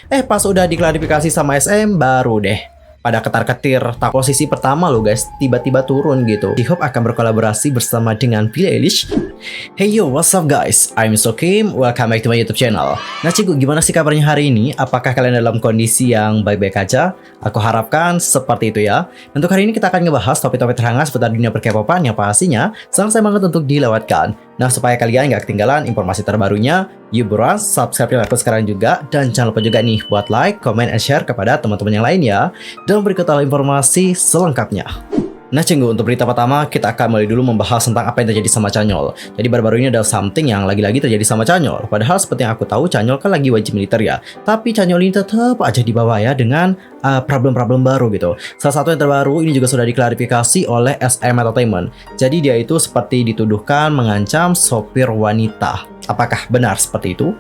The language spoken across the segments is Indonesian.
Pas udah diklarifikasi sama SM, baru deh pada ketar-ketir tak posisi pertama lo guys, tiba-tiba turun gitu. J-Hope akan berkolaborasi bersama dengan Billie Eilish. Hey yo, what's up guys? I'm Sokim, welcome back to my YouTube channel. Nah cikgu, gimana sih kabarnya hari ini? Apakah kalian dalam kondisi yang baik-baik aja? Aku harapkan seperti itu ya. Untuk hari ini kita akan ngebahas topik-topik terhangat seputar dunia per-K-popan yang pastinya sangat banget untuk dilewatkan. Nah supaya kalian gak ketinggalan informasi terbarunya, yuk buruan subscribe aku sekarang juga. Dan jangan lupa juga nih buat like, comment, and share kepada teman-teman yang lain ya. Dan berikut adalah informasi selengkapnya. Nah cenggu, untuk berita pertama kita akan mulai dulu membahas tentang apa yang terjadi sama Chanyeol. Jadi baru-baru ini ada something yang lagi-lagi terjadi sama Chanyeol. Padahal seperti yang aku tahu Chanyeol kan lagi wajib militer ya. Tapi Chanyeol ini tetap aja dibawa ya dengan problem-problem baru gitu. Salah satu yang terbaru ini juga sudah diklarifikasi oleh SM Entertainment. Jadi dia itu seperti dituduhkan mengancam sopir wanita. Apakah benar seperti itu?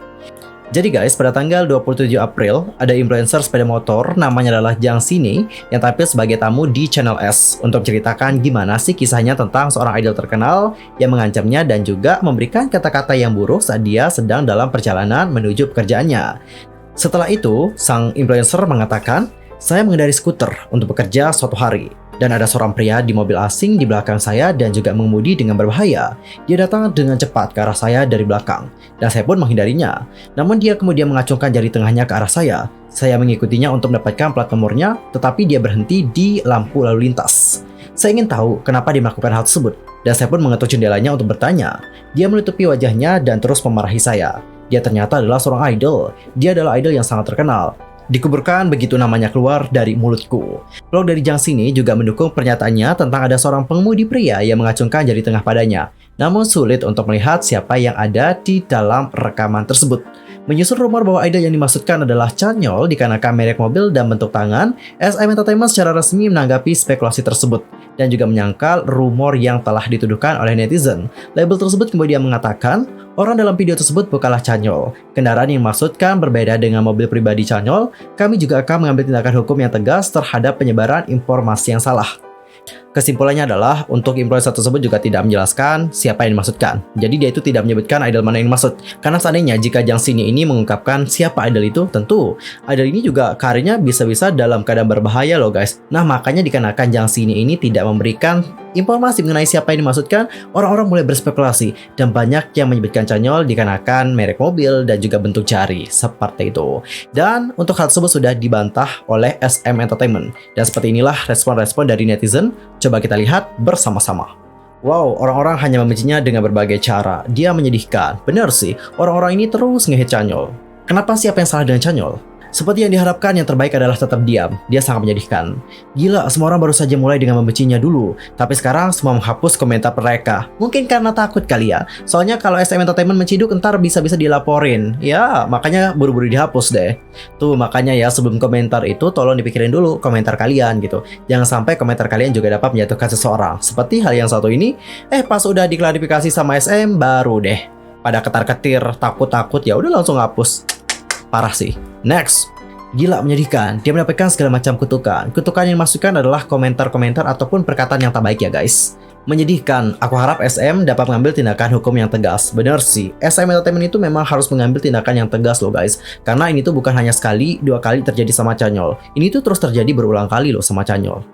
Jadi guys, pada tanggal 27 April, ada influencer sepeda motor namanya adalah Jang Sine yang tampil sebagai tamu di Channel S untuk menceritakan gimana sih kisahnya tentang seorang idol terkenal yang mengancamnya dan juga memberikan kata-kata yang buruk saat dia sedang dalam perjalanan menuju pekerjaannya. Setelah itu, sang influencer mengatakan, "Saya mengendarai skuter untuk bekerja suatu hari. Dan ada seorang pria di mobil asing di belakang saya dan juga mengemudi dengan berbahaya. Dia datang dengan cepat ke arah saya dari belakang, dan saya pun menghindarinya. Namun dia kemudian mengacungkan jari tengahnya ke arah saya. Saya mengikutinya untuk mendapatkan plat nomornya, tetapi dia berhenti di lampu lalu lintas. Saya ingin tahu kenapa dia melakukan hal tersebut, dan saya pun mengetuk jendelanya untuk bertanya. Dia menutupi wajahnya dan terus memarahi saya. Dia ternyata adalah seorang idol. Dia adalah idol yang sangat terkenal. Dikuburkan begitu namanya keluar dari mulutku." Vlog dari Jang Sine juga mendukung pernyataannya tentang ada seorang pengemudi pria yang mengacungkan jari tengah padanya. Namun sulit untuk melihat siapa yang ada di dalam rekaman tersebut. Menyusul rumor bahwa idol yang dimaksudkan adalah Chanyeol dikarenakan merek mobil dan bentuk tangan, SM Entertainment secara resmi menanggapi spekulasi tersebut dan juga menyangkal rumor yang telah dituduhkan oleh netizen. Label tersebut kemudian mengatakan, orang dalam video tersebut bukanlah Chanyeol. Kendaraan yang dimaksudkan berbeda dengan mobil pribadi Chanyeol. Kami juga akan mengambil tindakan hukum yang tegas terhadap penyebaran informasi yang salah. Kesimpulannya adalah untuk influencer tersebut juga tidak menjelaskan siapa yang dimaksudkan. Jadi dia itu tidak menyebutkan idol mana yang dimaksud. Karena seandainya jika Jang Sine ini mengungkapkan siapa idol itu, tentu idol ini juga karirnya bisa-bisa dalam keadaan berbahaya loh guys. Nah makanya dikarenakan Jang Sine ini tidak memberikan informasi mengenai siapa yang dimaksudkan, orang-orang mulai berspekulasi dan banyak yang menyebutkan Chanyeol dikarenakan merek mobil dan juga bentuk jari seperti itu. Dan untuk hal tersebut sudah dibantah oleh SM Entertainment. Dan seperti inilah respon-respon dari netizen. Coba kita lihat bersama-sama. Wow, orang-orang hanya membencinya dengan berbagai cara. Dia menyedihkan. Benar sih, orang-orang ini terus nge-hate Chanyeol. Kenapa sih, apa yang salah dengan Chanyeol? Seperti yang diharapkan, yang terbaik adalah tetap diam. Dia sangat menyedihkan. Gila, semua orang baru saja mulai dengan membencinya dulu. Tapi sekarang semua menghapus komentar mereka. Mungkin karena takut kali ya. Soalnya kalau SM Entertainment menciduk, ntar bisa-bisa dilaporin. Ya, makanya buru-buru dihapus deh. Tuh, makanya ya sebelum komentar itu tolong dipikirin dulu komentar kalian gitu. Jangan sampai komentar kalian juga dapat menjatuhkan seseorang. Seperti hal yang satu ini, pas udah diklarifikasi sama SM, baru deh pada ketar-ketir, takut-takut, ya udah langsung hapus. Parah sih. Next. Gila, menyedihkan. Dia mendapatkan segala macam kutukan. Kutukan yang dimaksudkan adalah komentar-komentar ataupun perkataan yang tak baik ya guys. Menyedihkan. Aku harap SM dapat mengambil tindakan hukum yang tegas. Bener sih, SM Entertainment itu memang harus mengambil tindakan yang tegas loh guys. Karena ini tuh bukan hanya sekali, dua kali terjadi sama Chanyeol. Ini tuh terus terjadi berulang kali loh sama Chanyeol.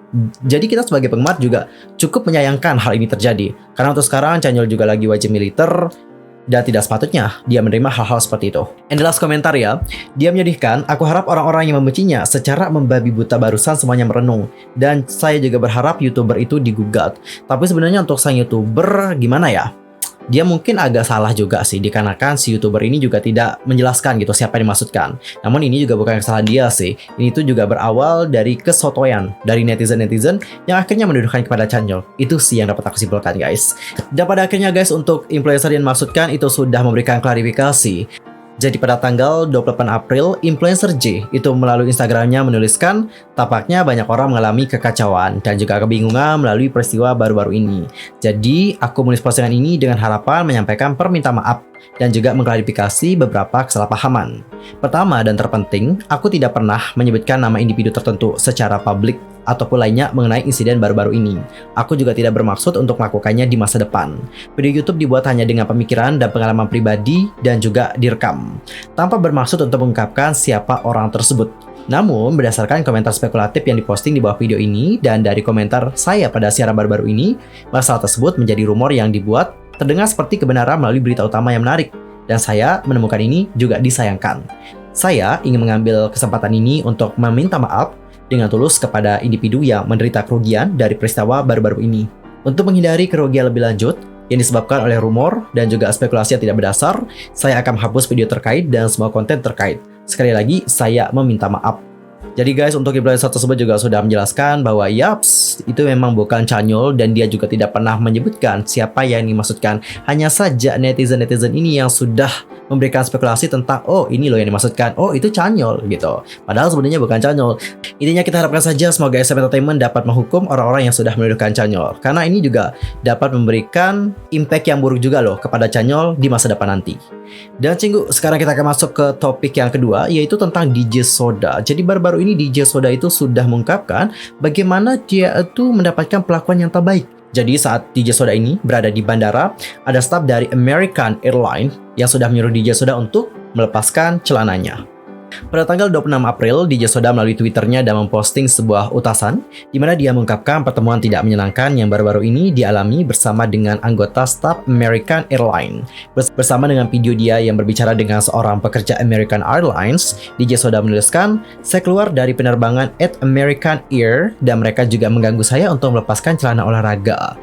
Jadi kita sebagai penggemar juga cukup menyayangkan hal ini terjadi. Karena untuk sekarang Chanyeol juga lagi wajib militer. Dan tidak sepatutnya dia menerima hal-hal seperti itu. And the last komentar ya, dia menyedihkan. Aku harap orang-orang yang membencinya secara membabi buta barusan semuanya merenung. Dan saya juga berharap YouTuber itu digugat. Tapi sebenarnya untuk sang YouTuber gimana ya? Dia mungkin agak salah juga sih, dikarenakan si YouTuber ini juga tidak menjelaskan gitu siapa yang dimaksudkan. Namun ini juga bukan kesalahan dia sih. Ini tuh juga berawal dari kesotoyan dari netizen-netizen yang akhirnya menuduhkan kepada Chanyeol. Itu sih yang dapat aku simpulkan guys. Dan pada akhirnya guys, untuk influencer yang dimaksudkan itu sudah memberikan klarifikasi. Jadi pada tanggal 28 April, influencer J itu melalui Instagramnya menuliskan, tampaknya banyak orang mengalami kekacauan dan juga kebingungan melalui peristiwa baru-baru ini. Jadi, aku menulis postingan ini dengan harapan menyampaikan permintaan maaf dan juga mengklarifikasi beberapa kesalahpahaman. Pertama dan terpenting, aku tidak pernah menyebutkan nama individu tertentu secara publik ataupun lainnya mengenai insiden baru-baru ini. Aku juga tidak bermaksud untuk melakukannya di masa depan. Video YouTube dibuat hanya dengan pemikiran dan pengalaman pribadi dan juga direkam, tanpa bermaksud untuk mengungkapkan siapa orang tersebut. Namun, berdasarkan komentar spekulatif yang diposting di bawah video ini dan dari komentar saya pada siaran baru-baru ini, masalah tersebut menjadi rumor yang dibuat terdengar seperti kebenaran melalui berita utama yang menarik, dan saya menemukan ini juga disayangkan. Saya ingin mengambil kesempatan ini untuk meminta maaf dengan tulus kepada individu yang menderita kerugian dari peristiwa baru-baru ini. Untuk menghindari kerugian lebih lanjut yang disebabkan oleh rumor dan juga spekulasi yang tidak berdasar, saya akan menghapus video terkait dan semua konten terkait. Sekali lagi, saya meminta maaf. Jadi guys, untuk influencer tersebut juga sudah menjelaskan bahwa yaps, itu memang bukan Chanyeol dan dia juga tidak pernah menyebutkan siapa yang dimaksudkan. Hanya saja netizen-netizen ini yang sudah memberikan spekulasi tentang, oh ini loh yang dimaksudkan, oh itu Chanyeol gitu. Padahal sebenarnya bukan Chanyeol. Intinya kita harapkan saja semoga SM Entertainment dapat menghukum orang-orang yang sudah menuduhkan Chanyeol. Karena ini juga dapat memberikan impact yang buruk juga loh kepada Chanyeol di masa depan nanti. Dan Cinggu, sekarang kita akan masuk ke topik yang kedua, yaitu tentang DJ Soda. Jadi baru-baru ini DJ Soda itu sudah mengungkapkan bagaimana dia itu mendapatkan perlakuan yang tak baik. Jadi saat DJ Soda ini berada di bandara, ada staf dari American Airlines yang sudah menyuruh DJ Soda untuk melepaskan celananya. Pada tanggal 26 April, DJ Soda melalui Twitternya dan memposting sebuah utasan di mana dia mengungkapkan pertemuan tidak menyenangkan yang baru-baru ini dialami bersama dengan anggota staf American Airlines. Bersama dengan video dia yang berbicara dengan seorang pekerja American Airlines, DJ Soda menuliskan, "Saya keluar dari penerbangan at American Air dan mereka juga mengganggu saya untuk melepaskan celana olahraga."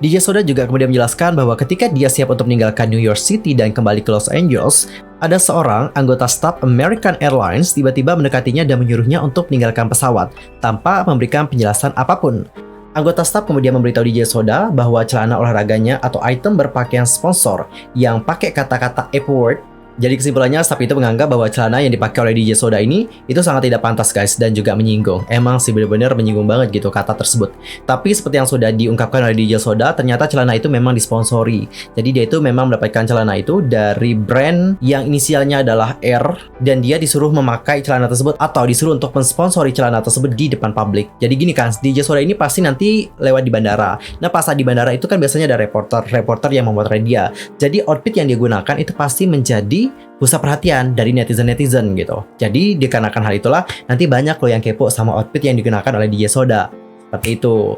DJ Soda juga kemudian menjelaskan bahwa ketika dia siap untuk meninggalkan New York City dan kembali ke Los Angeles, ada seorang anggota staf American Airlines tiba-tiba mendekatinya dan menyuruhnya untuk meninggalkan pesawat tanpa memberikan penjelasan apapun. Anggota staf kemudian memberitahu DJ Soda bahwa celana olahraganya atau item berpakaian sponsor yang pakai kata-kata F word. Jadi kesimpulannya, staf itu menganggap bahwa celana yang dipakai oleh DJ Soda ini itu sangat tidak pantas guys, dan juga menyinggung. Emang sih benar-benar menyinggung banget gitu kata tersebut. Tapi seperti yang sudah diungkapkan oleh DJ Soda, ternyata celana itu memang disponsori. Jadi dia itu memang mendapatkan celana itu dari brand yang inisialnya adalah R, dan dia disuruh memakai celana tersebut atau disuruh untuk mensponsori celana tersebut di depan publik. Jadi gini kan, DJ Soda ini pasti nanti lewat di bandara. Nah pas di bandara itu kan biasanya ada reporter yang memotret dia. Jadi outfit yang dia gunakan itu pasti menjadi pusat perhatian dari netizen-netizen gitu. Jadi dikarenakan hal itulah nanti banyak loh yang kepo sama outfit yang dikenakan oleh DJ Soda. Seperti itu.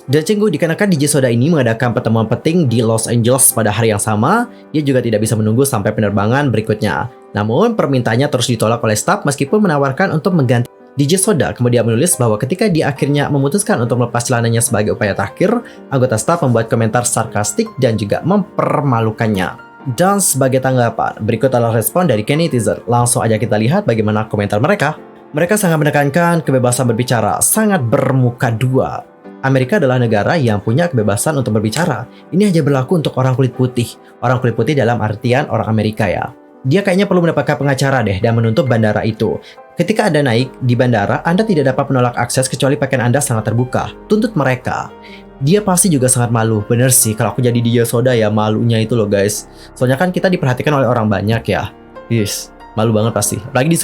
Dan Cinggu, dikarenakan DJ Soda ini mengadakan pertemuan penting di Los Angeles pada hari yang sama, dia juga tidak bisa menunggu sampai penerbangan berikutnya. Namun permintaannya terus ditolak oleh staf meskipun menawarkan untuk mengganti. DJ Soda kemudian menulis bahwa ketika dia akhirnya memutuskan untuk melepas celananya sebagai upaya terakhir, anggota staf membuat komentar sarkastik dan juga mempermalukannya. Dan sebagai tanggapan, berikut adalah respon dari netizen. Langsung aja kita lihat bagaimana komentar mereka. Mereka sangat menekankan kebebasan berbicara, sangat bermuka dua. Amerika adalah negara yang punya kebebasan untuk berbicara. Ini hanya berlaku untuk orang kulit putih. Orang kulit putih dalam artian orang Amerika ya. Dia kayaknya perlu mendapatkan pengacara deh dan menutup bandara itu. Ketika Anda naik di bandara, Anda tidak dapat menolak akses kecuali pakaian Anda sangat terbuka. Tuntut mereka. Dia pasti juga sangat malu. Bener sih, kalau aku jadi DJ Soda ya malunya itu loh guys. Soalnya kan kita diperhatikan oleh orang banyak ya. Yes, malu banget pasti. Apalagi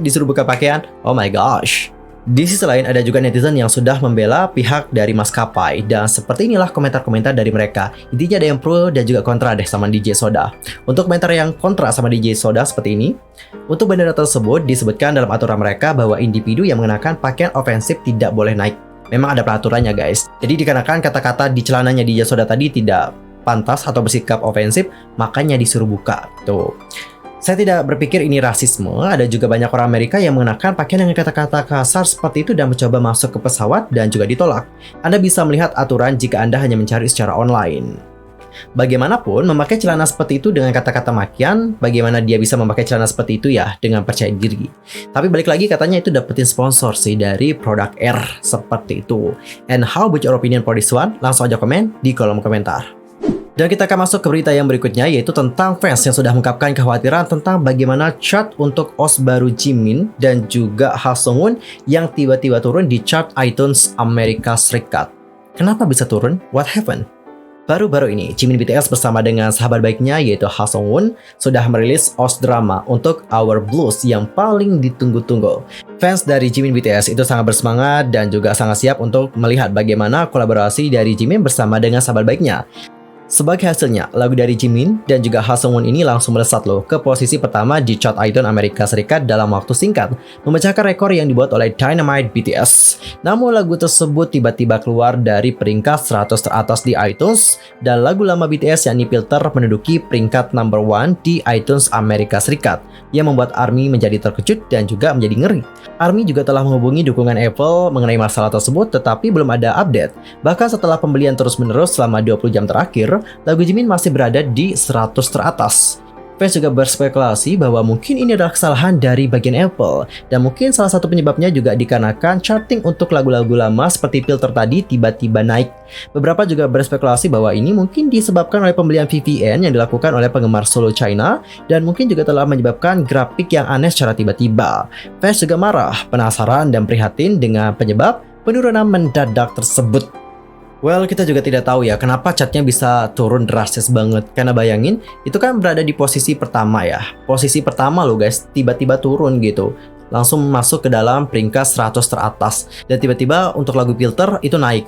disuruh buka pakaian. Oh my gosh. Di sisi lain ada juga netizen yang sudah membela pihak dari maskapai. Dan seperti inilah komentar-komentar dari mereka. Intinya ada yang pro dan juga kontra deh sama DJ Soda. Untuk komentar yang kontra sama DJ Soda seperti ini. Untuk bandara tersebut disebutkan dalam aturan mereka bahwa individu yang mengenakan pakaian ofensif tidak boleh naik. Memang ada peraturannya guys. Jadi dikarenakan kata-kata di celananya DJ Soda tadi tidak pantas atau bersikap ofensif, makanya disuruh buka. Tuh. Saya tidak berpikir ini rasisme. Ada juga banyak orang Amerika yang mengenakan pakaian dengan kata-kata kasar seperti itu dan mencoba masuk ke pesawat dan juga ditolak. Anda bisa melihat aturan jika Anda hanya mencari secara online. Bagaimanapun, memakai celana seperti itu dengan kata-kata makian, bagaimana dia bisa memakai celana seperti itu ya dengan percaya diri. Tapi balik lagi katanya itu dapetin sponsor sih dari produk R seperti itu. And how about your opinion for this one? Langsung aja komen di kolom komentar. Dan kita akan masuk ke berita yang berikutnya, yaitu tentang fans yang sudah mengungkapkan kekhawatiran tentang bagaimana chart untuk OS baru Jimin dan juga Ha Sung-woon yang tiba-tiba turun di chart iTunes Amerika Serikat. Kenapa bisa turun? What happened? Baru-baru ini, Jimin BTS bersama dengan sahabat baiknya yaitu Ha Sung-woon sudah merilis OST drama untuk Our Blues yang paling ditunggu-tunggu. Fans dari Jimin BTS itu sangat bersemangat dan juga sangat siap untuk melihat bagaimana kolaborasi dari Jimin bersama dengan sahabat baiknya. Sebagai hasilnya, lagu dari Jimin dan juga Ha Sung-woon ini langsung melesat loh ke posisi pertama di chart iTunes Amerika Serikat dalam waktu singkat, memecahkan rekor yang dibuat oleh Dynamite BTS. Namun lagu tersebut tiba-tiba keluar dari peringkat 100 teratas di iTunes dan lagu lama BTS yakni Filter menduduki peringkat number 1 di iTunes Amerika Serikat yang membuat ARMY menjadi terkejut dan juga menjadi ngeri. ARMY juga telah menghubungi dukungan Apple mengenai masalah tersebut tetapi belum ada update. Bahkan setelah pembelian terus-menerus selama 20 jam terakhir, lagu Jimin masih berada di 100 teratas. Fans juga berspekulasi bahwa mungkin ini adalah kesalahan dari bagian Apple dan mungkin salah satu penyebabnya juga dikarenakan charting untuk lagu-lagu lama seperti Filter tadi tiba-tiba naik. Beberapa juga berspekulasi bahwa ini mungkin disebabkan oleh pembelian VPN yang dilakukan oleh penggemar solo China dan mungkin juga telah menyebabkan grafik yang aneh secara tiba-tiba. Fans juga marah, penasaran dan prihatin dengan penyebab penurunan mendadak tersebut. Well, kita juga tidak tahu ya kenapa chartnya bisa turun drastis banget. Karena bayangin, itu kan berada di posisi pertama ya. Posisi pertama loh guys, tiba-tiba turun gitu. Langsung masuk ke dalam peringkat 100 teratas. Dan tiba-tiba untuk lagu Filter itu naik.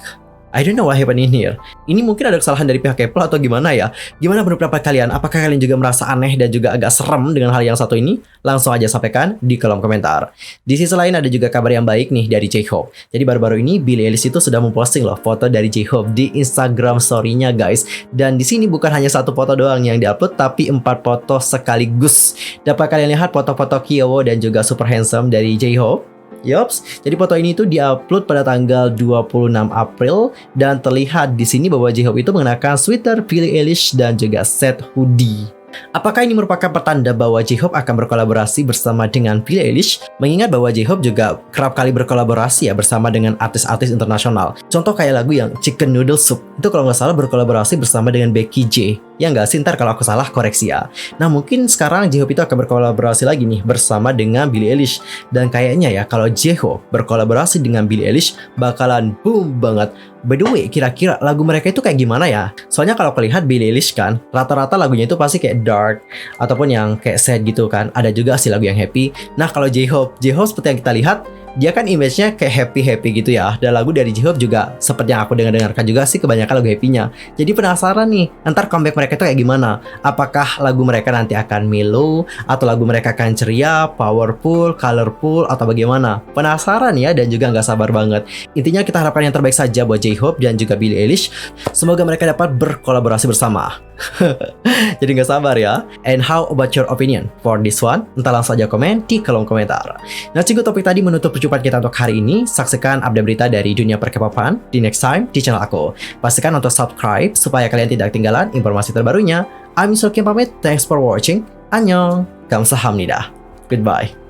I don't know what happened in here. Ini mungkin ada kesalahan dari pihak Apple atau gimana ya? Gimana menurut pendapat kalian? Apakah kalian juga merasa aneh dan juga agak serem dengan hal yang satu ini? Langsung aja sampaikan di kolom komentar. Di sisi lain ada juga kabar yang baik nih dari J-Hope. Jadi baru-baru ini Billie Eilish itu sudah memposting loh foto dari J-Hope di Instagram story-nya guys. Dan di sini bukan hanya satu foto doang yang diupload, tapi 4 foto sekaligus. Dapat kalian lihat foto-foto Kyowo dan juga super handsome dari J-Hope? Yops, jadi foto ini tuh diupload pada tanggal 26 April dan terlihat di sini bahwa J-Hope itu mengenakan sweater Billie Eilish dan juga set hoodie. Apakah ini merupakan pertanda bahwa J-Hope akan berkolaborasi bersama dengan Billie Eilish? Mengingat bahwa J-Hope juga kerap kali berkolaborasi ya bersama dengan artis-artis internasional. Contoh kayak lagu yang Chicken Noodle Soup, itu kalau nggak salah berkolaborasi bersama dengan Becky J. Ya nggak sih, ntar kalau aku salah koreksi ya. Nah mungkin sekarang J-Hope itu akan berkolaborasi lagi nih bersama dengan Billie Eilish. Dan kayaknya ya kalau J-Hope berkolaborasi dengan Billie Eilish bakalan boom banget. By the way, kira-kira lagu mereka itu kayak gimana ya? Soalnya kalau kelihat Billie Eilish kan, rata-rata lagunya itu pasti kayak dark ataupun yang kayak sad gitu kan. Ada juga sih lagu yang happy. Nah kalau J-Hope seperti yang kita lihat, dia kan image-nya kayak happy-happy gitu ya. Dan lagu dari J-Hope juga seperti yang aku dengarkan juga sih kebanyakan lagu happy-nya. Jadi penasaran nih, ntar comeback mereka itu kayak gimana? Apakah lagu mereka nanti akan mellow atau lagu mereka akan ceria, powerful, colorful atau bagaimana? Penasaran ya dan juga nggak sabar banget. Intinya kita harapkan yang terbaik saja buat J-Hope dan juga Billie Eilish. Semoga mereka dapat berkolaborasi bersama. Jadi nggak sabar ya. And how about your opinion for this one? Entah langsung aja komen di kolom komentar. Nah cukup topik tadi menutup perjumpaan kita untuk hari ini. Saksikan update berita dari dunia per-K-popan di next time di channel aku. Pastikan untuk subscribe supaya kalian tidak ketinggalan informasi terbarunya. I'm Sokim pamit. Thanks for watching. Annyeong. Kamsahamnida. Goodbye.